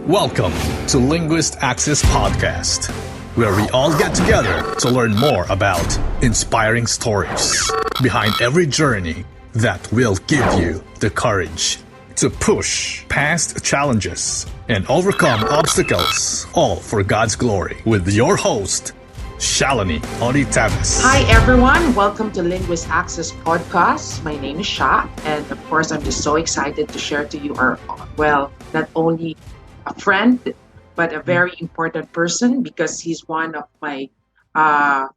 Welcome to Linguist Access Podcast, where we all get together to learn more about inspiring stories behind every journey that will give you the courage to push past challenges and overcome obstacles, all for God's glory, with your host, Shalini Oritavis. Hi everyone, welcome to Linguist Access Podcast. My name is Sha, and of course I'm just so excited to share to you not only a friend, but a very important person because he's one of my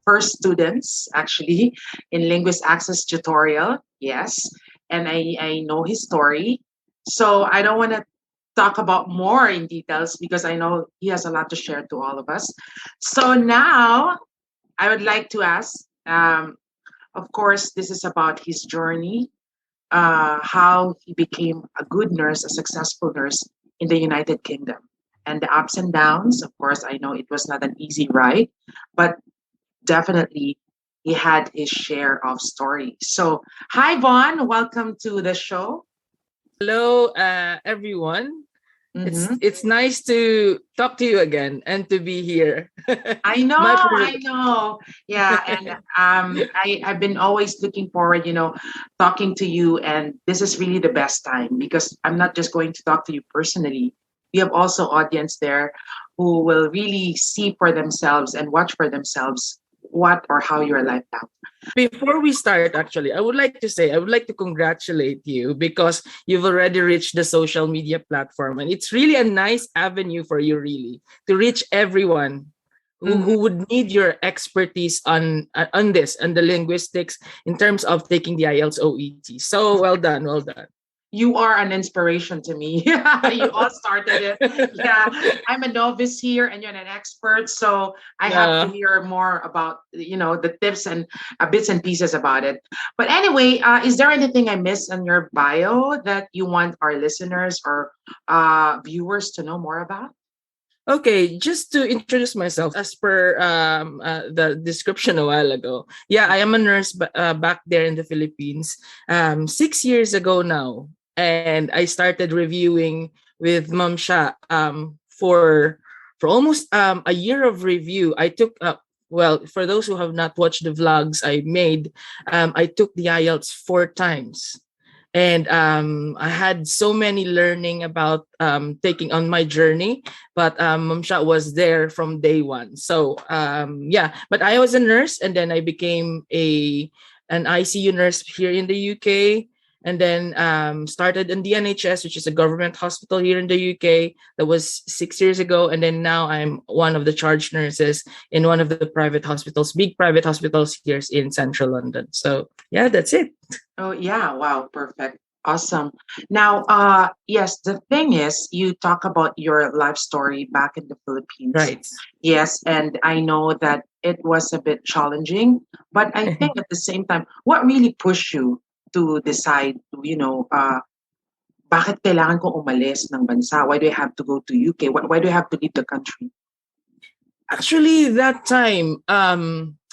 first students actually in Linguist Access tutorial. Yes, and I know his story. So I don't want to talk about more in details because I know he has a lot to share to all of us. So now I would like to ask, of course, this is about his journey, how he became a good nurse, a successful nurse in the United Kingdom, and the ups and downs. Of course, I know it was not an easy ride, but definitely he had his share of stories. So, hi, Vaughn. Welcome to the show. Hello, everyone. Mm-hmm. It's nice to talk to you again and to be here. I know, My I privilege. know. Yeah, and I've been always looking forward, talking to you, and this is really the best time because I'm not just going to talk to you personally. We have also audience there who will really see for themselves and watch for themselves what or how your life out. Before we start, actually, I would like to congratulate you because you've already reached the social media platform, and it's really a nice avenue for you, really, to reach everyone who would need your expertise on this and the linguistics in terms of taking the IELTS OET. So well done, well done. You are an inspiration to me. You all started it. Yeah, I'm a novice here and you're an expert. So I have to hear more about, the tips and bits and pieces about it. But anyway, is there anything I missed in your bio that you want our listeners or viewers to know more about? Okay, just to introduce myself, as per the description a while ago. Yeah, I am a nurse back there in the Philippines. 6 years ago now, and I started reviewing with Ma'am Sha for almost a year of review. I took for those who have not watched the vlogs I made, I took the IELTS 4 times. And I had so many learning about taking on my journey, but Mamsha was there from day one. So but I was a nurse, and then I became an ICU nurse here in the UK, and then started in the NHS, which is a government hospital here in the UK. That was 6 years ago, and then now I'm one of the charge nurses in one of the private hospitals, big private hospitals here in central London. So yeah, that's it. Oh, yeah. Wow. Perfect. Awesome. Now, yes, the thing is, you talk about your life story back in the Philippines. Right. Yes. And I know that it was a bit challenging, but I think at the same time, what really pushed you to decide, bakit kailangan ko umalis ng bansa? Why do I have to go to UK? Why do I have to leave the country? Actually, that time,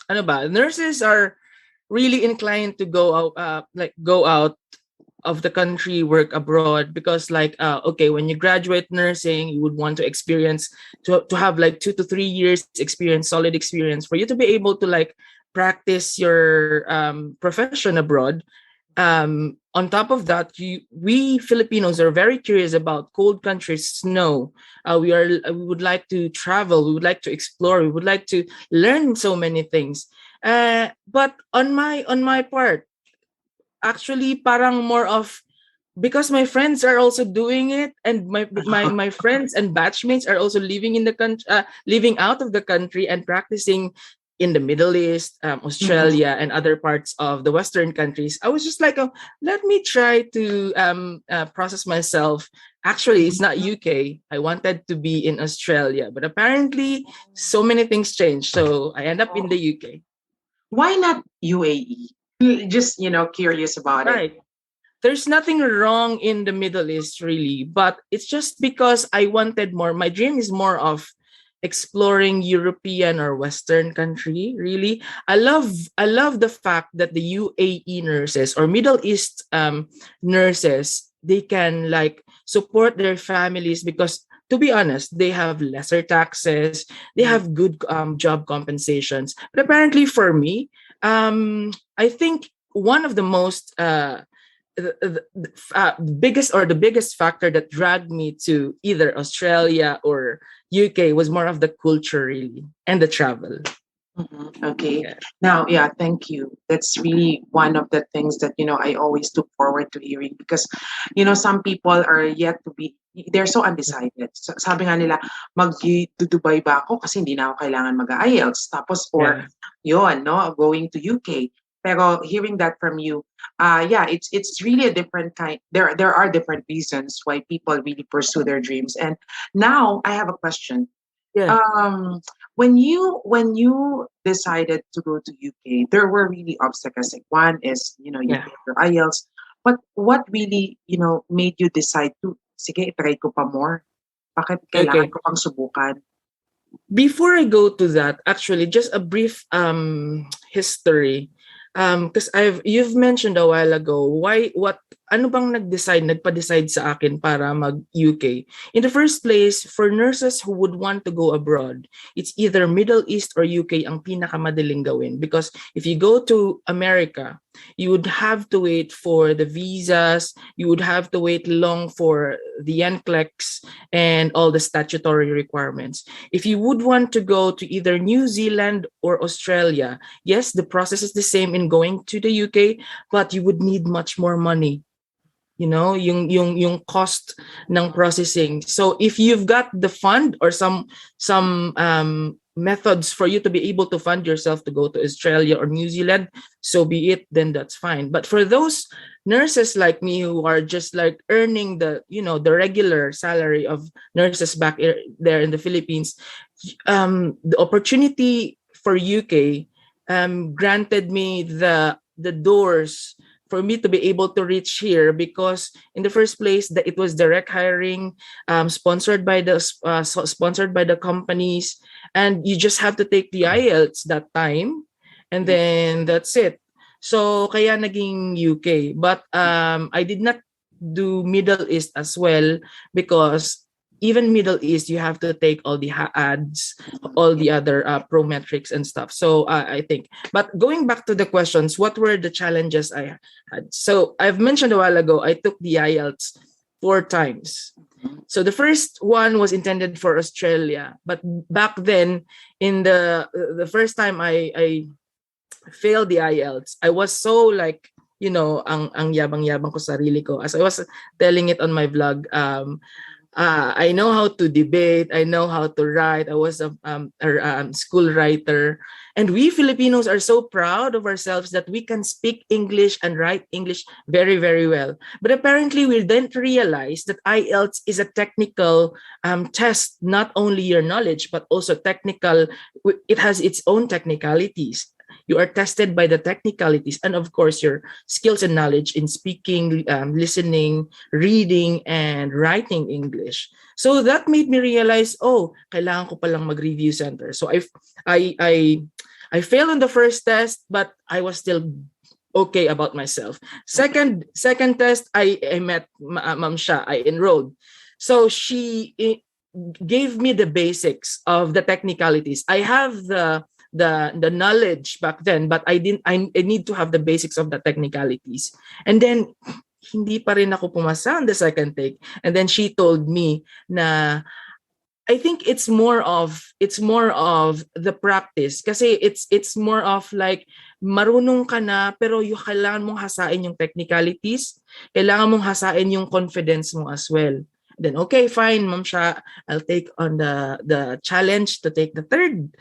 nurses are really inclined to go out of the country, work abroad, because when you graduate nursing, you would want to experience to have like 2 to 3 years experience, solid experience, for you to be able to practice your profession abroad. On top of that, we Filipinos are very curious about cold countries, snow. We would like to travel, we would like to explore, we would like to learn so many things. But on my part, actually, parang more of, because my friends are also doing it, and my friends and batchmates are also living in the country, living out of the country and practicing in the Middle East, Australia, and other parts of the Western countries. I was just like, let me try to process myself. Actually, it's not UK. I wanted to be in Australia, but apparently so many things changed. So I end up in the UK. Why not UAE? Just, curious about it. Right. There's nothing wrong in the Middle East, really, but it's just because I wanted more. My dream is more of exploring European or Western country, really. I love the fact that the UAE nurses or Middle East nurses, they can support their families because to be honest, they have lesser taxes, they have good job compensations. But apparently for me, I think one of the most biggest factor that dragged me to either Australia or UK was more of the culture, really, and the travel. Okay. Yeah. Now, yeah, thank you. That's really one of the things that, I always look forward to hearing because, some people are yet to be, they're so undecided. So, sabi nga nila, mag-Dubai ba ako kasi hindi na ako kailangan mag-IELTS. Tapos, or, Yeah. yun, no, going to UK. Pero hearing that from you, yeah, it's really a different kind. There are different reasons why people really pursue their dreams. And now I have a question. Yeah. Um, when you decided to go to UK, there were really obstacles. Like one is, you Yeah. failed your IELTS. But what really, made you decide to, sige, try ko pa more? Bakit kailangan Okay. ko pang subukan? Before I go to that, actually, just a brief history. Because you've mentioned a while ago ano bang nagpa-decide sa akin para mag UK. In the first place, for nurses who would want to go abroad, it's either Middle East or UK ang pinakamadaling gawin, because if you go to America, you would have to wait for the visas, you would have to wait long for the NCLEX and all the statutory requirements. If you would want to go to either New Zealand or Australia, yes, the process is the same in going to the UK, but you would need much more money. Yung cost ng processing. So if you've got the fund or some methods for you to be able to fund yourself to go to Australia or New Zealand, so be it, then that's fine. But for those nurses like me who are just like earning the regular salary of nurses back there in the Philippines, the opportunity for UK granted me the doors for me to be able to reach here, because in the first place that it was direct hiring, sponsored by the companies, and you just have to take the IELTS that time, and then that's it. So kaya naging UK, but I did not do Middle East as well, because even Middle East, you have to take all the ads, all the other prometrics and stuff. So I think, but going back to the questions, what were the challenges I had? So I've mentioned a while ago, I took the IELTS 4 times. So the first one was intended for Australia, but back then, in the first time I failed the IELTS, I was so like, ang yabang-yabang ko sarili ko. As I was telling it on my vlog, I know how to debate. I know how to write. I was a school writer. And we Filipinos are so proud of ourselves that we can speak English and write English very, very well. But apparently, we didn't realize that IELTS is a technical test, not only your knowledge, but also technical. It has its own technicalities. You are tested by the technicalities and, of course, your skills and knowledge in speaking, listening, reading, and writing English. So that made me realize, kailangan ko palang mag-review center. So I failed on the first test, but I was still okay about myself. Second test, I met Ma'am Sha. I enrolled. So she gave me the basics of the technicalities. I have the knowledge back then, but I need to have the basics of the technicalities. And then hindi pa rin ako pumasa on the second take. And then she told me na I think it's more of the practice, kasi it's more of like marunong ka na pero kailangan mong hasain yung technicalities, kailangan mong hasain yung confidence mo as well. Then okay, fine, Ma'am Sha, I'll take on the challenge to take the third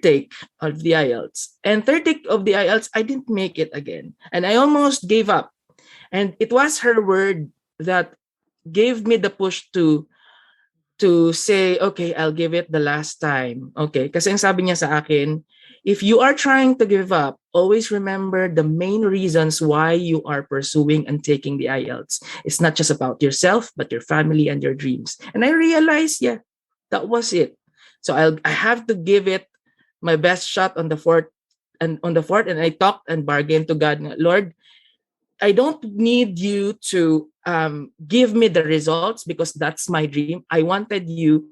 take of the IELTS. And third take of the IELTS, I didn't make it again. And I almost gave up. And it was her word that gave me the push to say, okay, I'll give it the last time. Okay, kasi ang sabi niya sa akin, if you are trying to give up, always remember the main reasons why you are pursuing and taking the IELTS. It's not just about yourself, but your family and your dreams. And I realized, yeah, that was it. So I have to give it my best shot on the fourth, and I talked and bargained to God, Lord, I don't need you to give me the results because that's my dream. I wanted you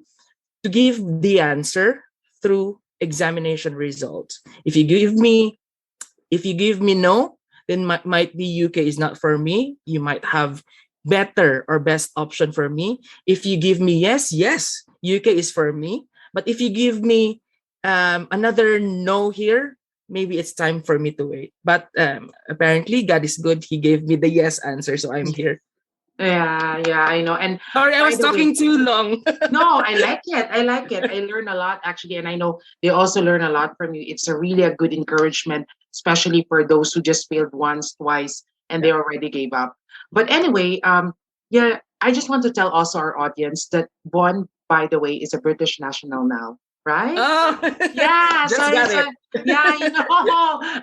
to give the answer through examination results. If you give me no, then might be UK is not for me. You might have better or best option for me. If you give me yes, yes, UK is for me. But if you give me another no here, maybe it's time for me to wait. But apparently, God is good. He gave me the yes answer, so I'm here. Yeah, I know. And Sorry, I by was the way, talking too long. no, I like it. I like it. I learn a lot actually, and I know they also learn a lot from you. It's a really a good encouragement, especially for those who just failed once, twice, and they already gave up. But anyway, yeah, I just want to tell also our audience that Bon, by the way, is a British national now, right? Oh, Yeah, just got so it. yeah,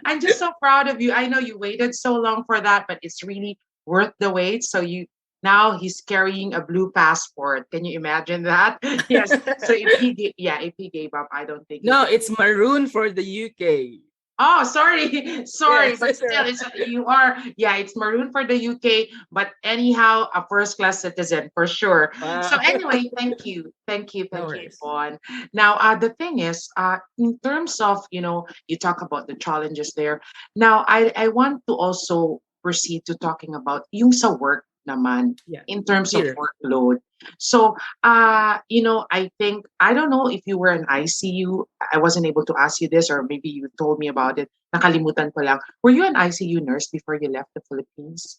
I'm just so proud of you. I know you waited so long for that, but it's really worth the wait. So you now he's carrying a blue passport. Can you imagine that? Yes. So if he gave up, I don't think he No, can. it's maroon for the UK. Oh, sorry, sorry, Yes, but that's still, right. it's you are. Yeah, it's maroon for the UK, but anyhow, a first class citizen for sure. So Wow. anyway, No thank you, worries. Vaughn. Now, the thing is, in terms of you talk about the challenges there. Now, I want to also proceed to talking about yung sa work naman Yeah. in terms of Here. workload. So, I think I don't know if you were in ICU. I wasn't able to ask you this, or maybe you told me about it. Nakalimutan ko lang. Were you an ICU nurse before you left the Philippines?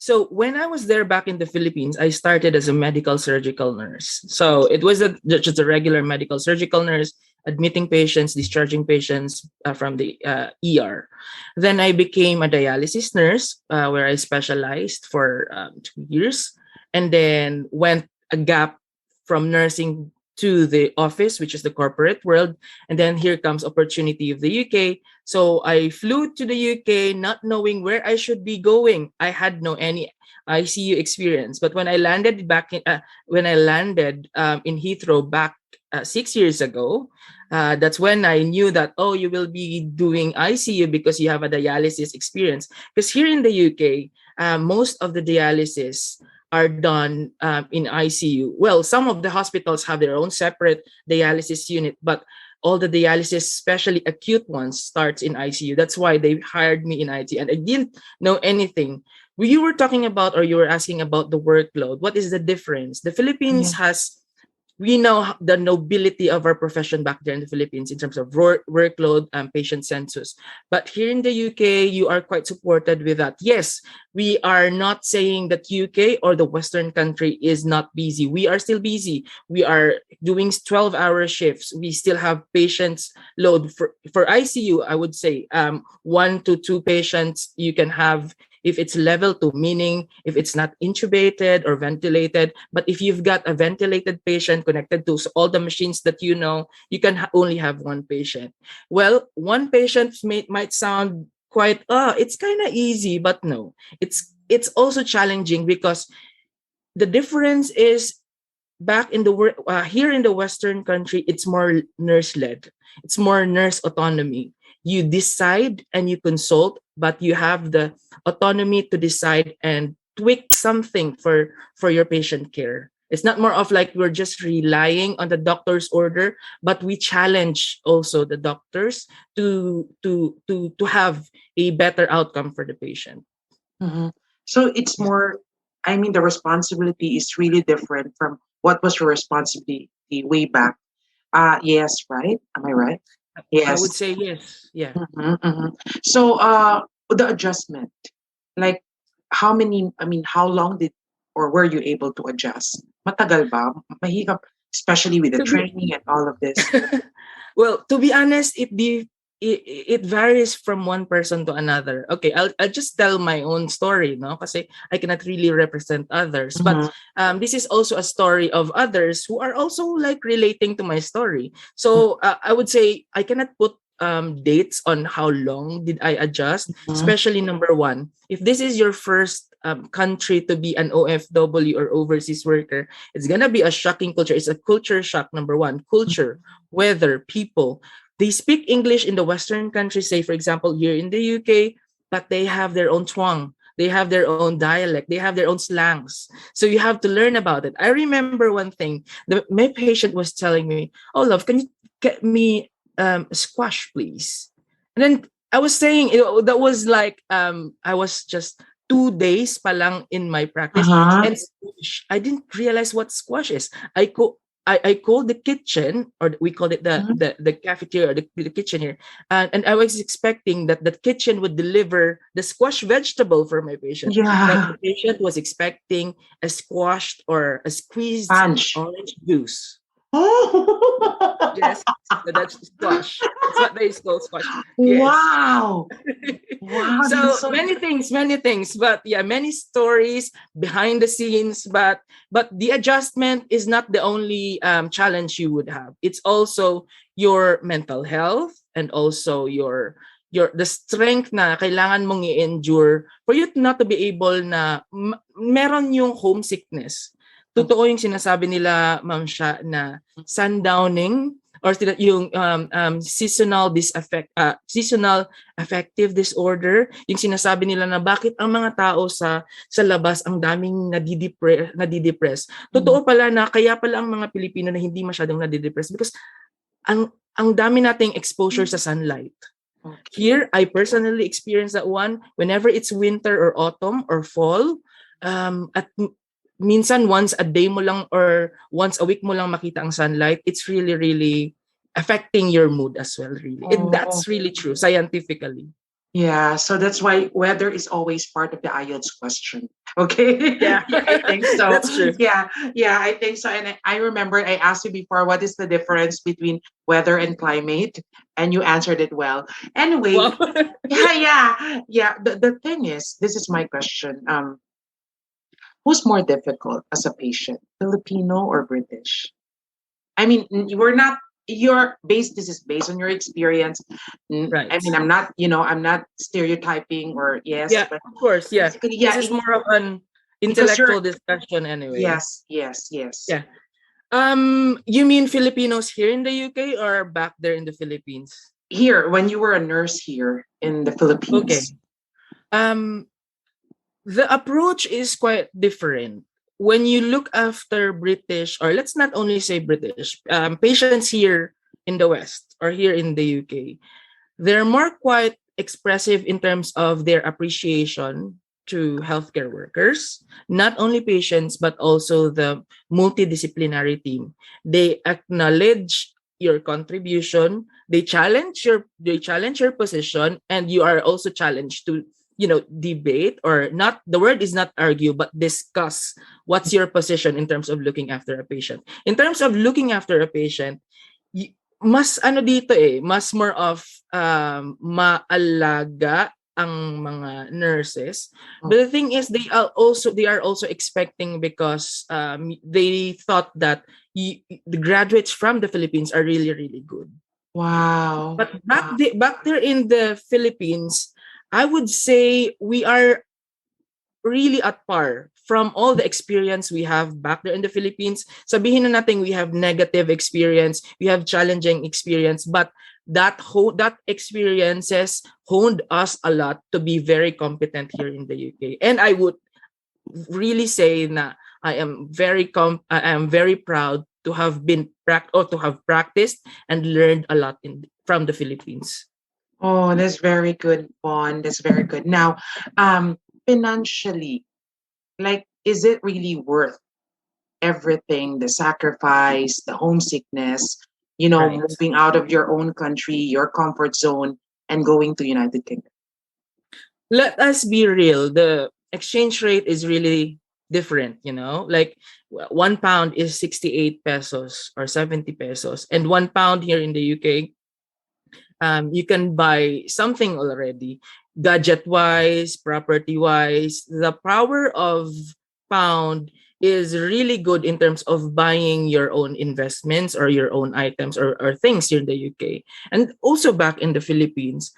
So when I was there back in the Philippines, I started as a medical surgical nurse. So it was just a regular medical surgical nurse, admitting patients, discharging patients from the ER. Then I became a dialysis nurse, where I specialized for 2 years, and then went a gap from nursing to the office, which is the corporate world. And then here comes opportunity of the UK. So I flew to the UK not knowing where I should be going. I had no any ICU experience. But when I landed in Heathrow back 6 years ago, that's when I knew that, oh, you will be doing ICU because you have a dialysis experience. Because here in the UK, most of the dialysis are done in ICU. Well, some of the hospitals have their own separate dialysis unit, but all the dialysis, especially acute ones, starts in ICU. That's why they hired me in IT, and I didn't know anything. You were talking about, or you were asking about the workload. What is the difference? The Philippines has, we know the nobility of our profession back there in the Philippines in terms of workload and patient census. But here in the UK, you are quite supported with that. Yes, we are not saying that UK or the Western country is not busy. We are still busy. We are doing 12-hour shifts. We still have patients load for ICU. I would say 1 to 2 patients you can have if it's level 2, meaning if it's not intubated or ventilated. But if you've got a ventilated patient connected to all the machines that you can only have one patient. Well, one patient might sound quite, it's kind of easy, but no, it's also challenging because the difference is back in the here in the Western country, it's more nurse led. It's more nurse autonomy. You decide and you consult, but you have the autonomy to decide and tweak something for your patient care. It's not more of like we're just relying on the doctor's order, but we challenge also the doctors to have a better outcome for the patient. Mhm. So it's Yeah. more, I mean, the responsibility is really different from what was your responsibility way back. Yes, right? Am I right? I Yes. would say yes. Yeah. Mhm. So, the adjustment, like how long did or were you able to adjust? Matagal ba? Mahirap, especially with the To be training and all of this. well, to be honest, it varies from one person to another. Okay, I'll just tell my own story, no, because I cannot really represent others. But Mhm. this is also a story of others who are also like relating to my story. So I would say I cannot put dates on how long did I adjust. Mhm. Especially number one, if this is your first country to be an OFW or overseas worker, it's gonna be a shocking culture. It's a culture shock. Number one, culture, weather, people. They speak English in the Western countries, say for example here in the UK, but they have their own twang. They have their own dialect. They have their own slangs. So you have to learn about it. I remember one thing. My patient was telling me, "Oh, love, can you get me squash, please?" And then I was saying, that was like I was just 2 days pa lang in my practice, Uh-huh. and I didn't realize what squash is. I called the kitchen, or we called it Mhm. the cafeteria, the kitchen here, and I was expecting that the kitchen would deliver the squash vegetable for my patient, but Yeah. the patient was expecting a squashed or a squeezed Punch. orange juice. Oh. Yes, so that's squash. That's what they call squash. Yes. Wow. Wow, that is So so many things, but yeah, many stories behind the scenes. But the adjustment is not the only challenge you would have. It's also your mental health, and also your the strength na kailangan mong i-endure for you not to be able na meron yung homesickness. Totoo yung sinasabi nila, Ma'am Sha, na sundowning, or yung seasonal affective disorder, yung sinasabi nila na bakit ang mga tao sa labas ang daming nadidepress. Totoo pala na kaya pala ang mga Pilipino na hindi masyadong nadidepress because ang dami nating exposure sa sunlight. Here, I personally experience that one whenever it's winter or autumn or fall. At minsan once a day mo lang or once a week mo lang makita ang sunlight, it's really, really affecting your mood as well, really. Oh, That's really true, scientifically. yeah. So that's why weather is always part of the IELTS question. Okay. Yeah, Yeah, I think so. that's true. Yeah. Yeah, I think so. And I remember I asked you before, what is the difference between weather and climate? And you answered it well. Anyway, Wow. yeah, yeah, yeah. The thing is, this is my question. Who's more difficult as a patient, Filipino or British? I mean, we're not your base. This is based on your experience. I Right. mean, I'm not stereotyping or yes, Yeah, but of course. Yeah. basically, This yeah, is more of an because you're intellectual discussion anyway. yes, yes, yes. Yeah. You mean Filipinos here in the UK or back there in the Philippines? Here, when you were a nurse here in the Okay. Philippines. Um, the approach is quite different. When you look after British, or let's not only say British, patients here in the West or here in the UK, they're more quite expressive in terms of their appreciation to healthcare workers, not only patients, but also the multidisciplinary team. They acknowledge your contribution, they challenge your position, and you are also challenged to debate, or not, the word is not argue, but discuss what's your position in terms of looking after a patient. In terms of looking after a patient, mas ano dito mas more of maalaga ang mga nurses. But the thing is, they are also expecting, because they thought that the graduates from the Philippines are really, really good. Wow. But back there in the Philippines, I would say we are really at par from all the experience we have back there in the Philippines. Sabihin na natin we have negative experience, we have challenging experience, but that experiences honed us a lot to be very competent here in the UK. And I would really say na I am very proud to have to have practiced and learned a lot from the Philippines. Oh, that's very good, Bon. That's very good. Now, financially, like, is it really worth everything, the sacrifice, the homesickness, Right. moving out of your own country, your comfort zone, and going to United Kingdom? Let us be real. The exchange rate is really different, like £1 is 68 pesos or 70 pesos, and £1 here in the UK, you can buy something already, gadget wise, property wise. The power of pound is really good in terms of buying your own investments or your own items, or things here in the UK. And also back in the Philippines,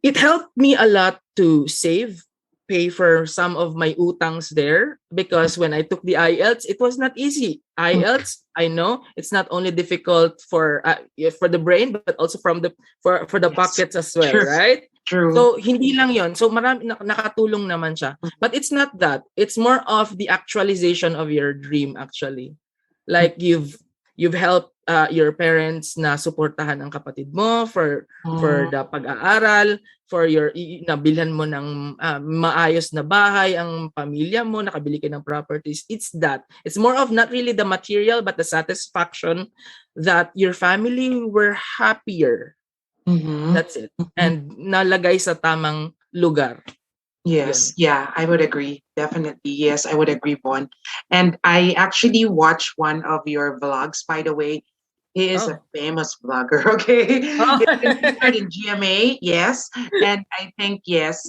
it helped me a lot to save. pay for some of my utangs there, because when I took the IELTS, it was not easy. IELTS, I know it's not only difficult for the brain, but also for the Yes. pockets as well, True. right? True. So hindi lang yon. So marami nakatulong naman siya. But it's not that. It's more of the actualization of your dream actually. Like you've helped your parents na suportahan ang kapatid mo for Mm, the pag-aaral, for your nabilhan mo ng maayos na bahay ang pamilya mo, nakabili ka ng properties. It's that. It's more of not really the material but the satisfaction that your family were happier. mhm, That's it. mhm. And nalagay sa tamang lugar. Yes, Yun. yeah, I would agree. Definitely. Yes, I would agree, Bon. And I actually watched one of your vlogs, by the way. He is a Oh. famous vlogger, okay? Oh. He's been featured in GMA, yes. And I think, yes,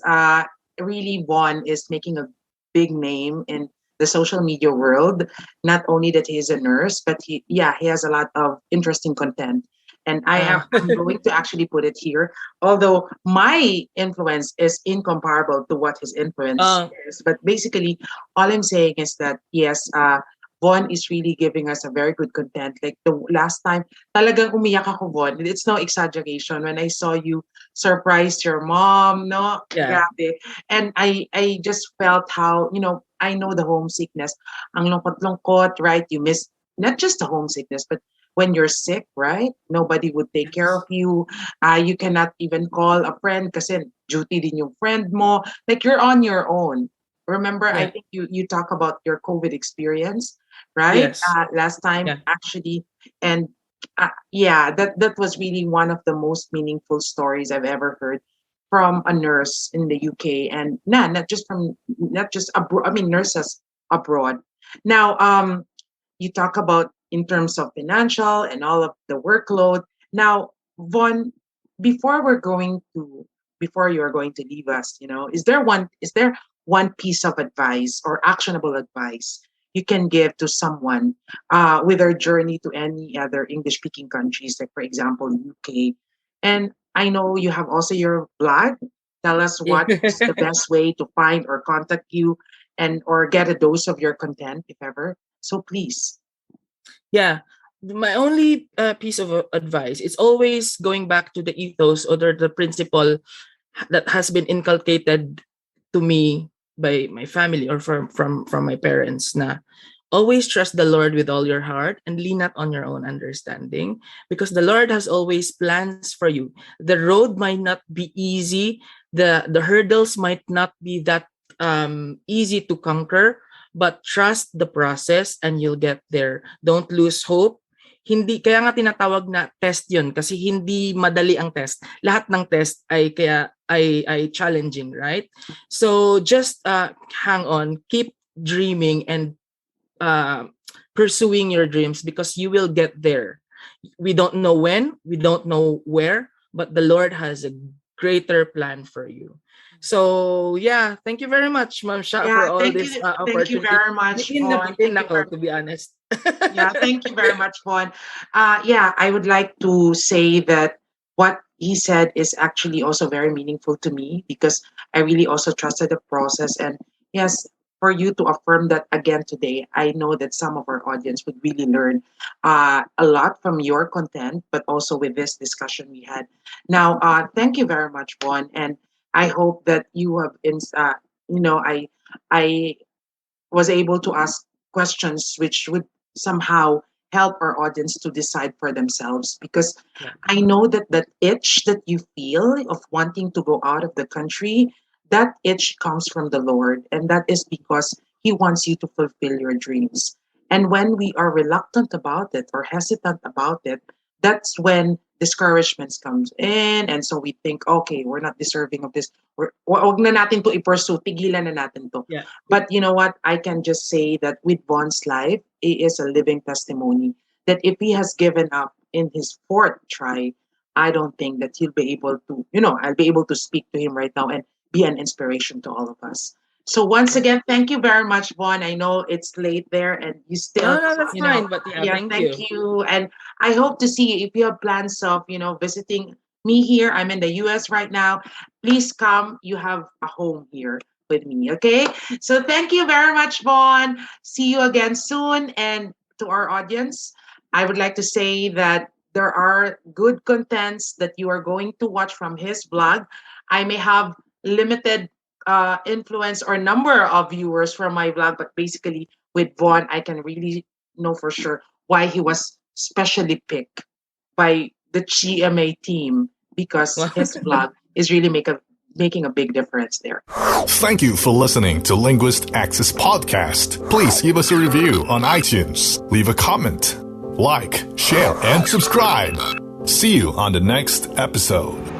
really Bon is making a big name in the social media world. Not only that he is a nurse, but he has a lot of interesting content. And I'm going to actually put it here, although my influence is incomparable to what his influence Oh. is. But basically, all I'm saying is that yes, Von is really giving us a very good content. Like the last time, talagang umiyak ako, Von. It's no exaggeration when I saw you surprise your mom, no? Yeah. Grabe. And I just felt how, I know the homesickness. Ang lungkot-lungkot, right? You miss not just the homesickness, but when you're sick, right? Nobody would take care of you. You cannot even call a friend kasi duty din yung friend mo. Like you're on your own. Remember, I Yeah. think you talk about your COVID experience, right? Yes. Last time, Yeah. actually, and yeah, that was really one of the most meaningful stories I've ever heard from a nurse in the UK, and not just abroad. I mean, nurses abroad. Now, you talk about in terms of financial and all of the workload. Now, Von, before we're going to before you are going to leave us, is there one piece of advice or actionable advice you can give to someone with their journey to any other English speaking countries, like for example UK? And I know you have also your blog. Tell us Yeah. what is the best way to find or contact you and or get a dose of your content if ever. So please. Yeah. My only piece of advice is always going back to the ethos or the principle that has been inculcated to me by my family or from my parents, na always trust the Lord with all your heart and lean not on your own understanding, because the Lord has always plans for you. The road might not be easy, the hurdles might not be that easy to conquer, but trust the process and you'll get there. Don't lose hope. Hindi kaya nga tinatawag na test 'yon, kasi hindi madali ang test. Lahat ng test ay challenging, right? So just hang on, keep dreaming and uh, pursuing your dreams, because you will get there. We don't know when, we don't know where, but the Lord has a greater plan for you. So yeah, thank you very much, Ma'am Sha, Yeah, for all this thank you opportunity. very much, Bitin na Vaughn. bitin Thank you ako, very to be honest. Yeah, thank you very much, Vaughn. Yeah, I would like to say that what he said is actually also very meaningful to me because I really also trusted the process. And yes, for you to affirm that again today, I know that some of our audience would really learn a lot from your content, but also with this discussion we had. Now, thank you very much, Vaughn, and I hope that you have, I was able to ask questions which would somehow help our audience to decide for themselves because Yeah. I know that that itch that you feel of wanting to go out of the country, that itch comes from the Lord, and that is because he wants you to fulfill your dreams. And when we are reluctant about it or hesitant about it, that's when discouragements comes in, and so we think, okay, we're not deserving of this. Wag na natin to i-pursue, tigilan na natin to. Yeah. But you know what? I can just say that with Bond's life, he is a living testimony that if he has given up in his fourth try, I don't think that he'll be able to, I'll be able to speak to him right now and be an inspiration to all of us. So once again, thank you very much, Bon. I know it's late there and you still, No, that's fine. But yeah, yeah, thank thank you. you. And I hope to see you if you have plans of, visiting me here. I'm in the US right now. Please come. You have a home here. with me. Okay. So thank you very much, Vaughn. See you again soon. And to our audience, I would like to say that there are good contents that you are going to watch from his blog. I may have limited influence or number of viewers from my blog, but basically with Vaughn, I can really know for sure why he was specially picked by the GMA team, because his blog is really making a big difference there. Thank you for listening to Linguist Access Podcast. Please give us a review on iTunes. Leave a comment. Like, share, and subscribe. See you on the next episode.